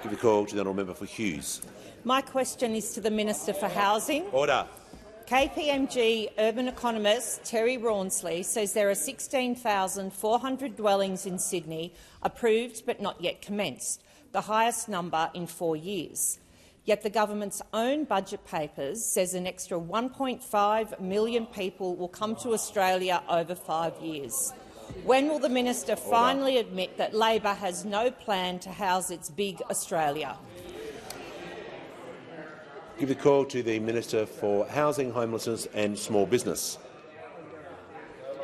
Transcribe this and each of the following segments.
Give the call to the honourable member for Hughes. My question is to the Minister for Housing. Order. KPMG urban economist Terry Rawnsley says there are 16,400 dwellings in Sydney approved but not yet commenced, the highest number in 4 years. Yet the government's own budget papers says an extra 1.5 million people will come to Australia over 5 years. When will the minister finally admit that Labor has no plan to house its big Australia? Give the call to the Minister for Housing, Homelessness and Small Business.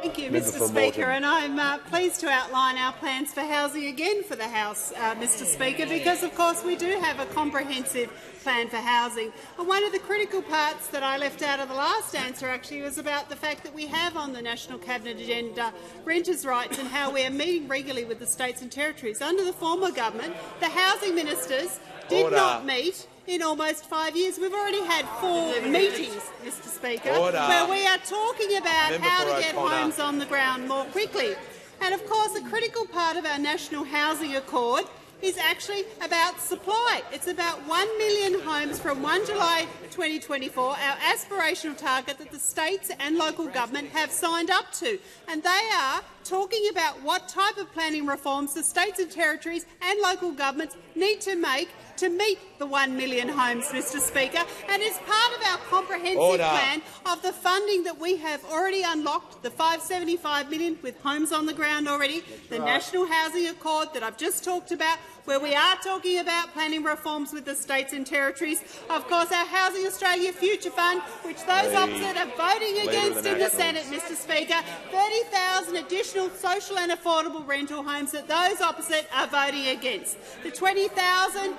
Thank you, Mr Speaker, and I'm pleased to outline our plans for housing again for the House, Mr Speaker, because of course we do have a comprehensive plan for housing. And one of the critical parts that I left out of the last answer actually was about the fact that we have on the National Cabinet agenda renters' rights and how we are meeting regularly with the states and territories. Under the former government, the housing ministers did not meet in almost 5 years. We've already had 4 meetings, Mr Speaker, where we are talking about how to get homes on the ground more quickly. And of course, a critical part of our National Housing Accord is actually about supply. It's about 1 million homes from 1 July 2024, our aspirational target that the states and local government have signed up to. And they are talking about what type of planning reforms the states and territories and local governments need to make to meet the 1 million homes, Mr Speaker. And as part of our comprehensive plan of the funding that we have already unlocked, the $575 million with homes on the ground already, the National Housing Accord that I've just talked about, where we are talking about planning reforms with the states and territories. Of course, our Housing Australia Future Fund, which those opposite are voting against in the Senate, Mr Speaker, 30,000 additional social and affordable rental homes that those opposite are voting against. The 20,000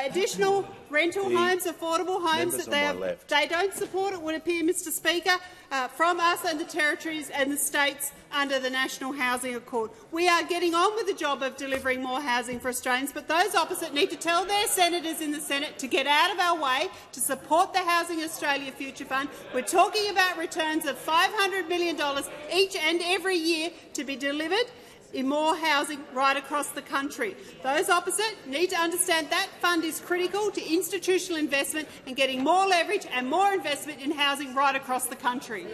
additional rental homes, affordable homes that they don't support, it would appear, Mr Speaker, from us and the territories and the states under the National Housing Accord. We are getting on with the job of delivering more housing for Australians, but those opposite need to tell their senators in the Senate to get out of our way to support the Housing Australia Future Fund. We're talking about returns of $500 million each and every year to be delivered in more housing right across the country. Those opposite need to understand that fund is critical to institutional investment and getting more leverage and more investment in housing right across the country.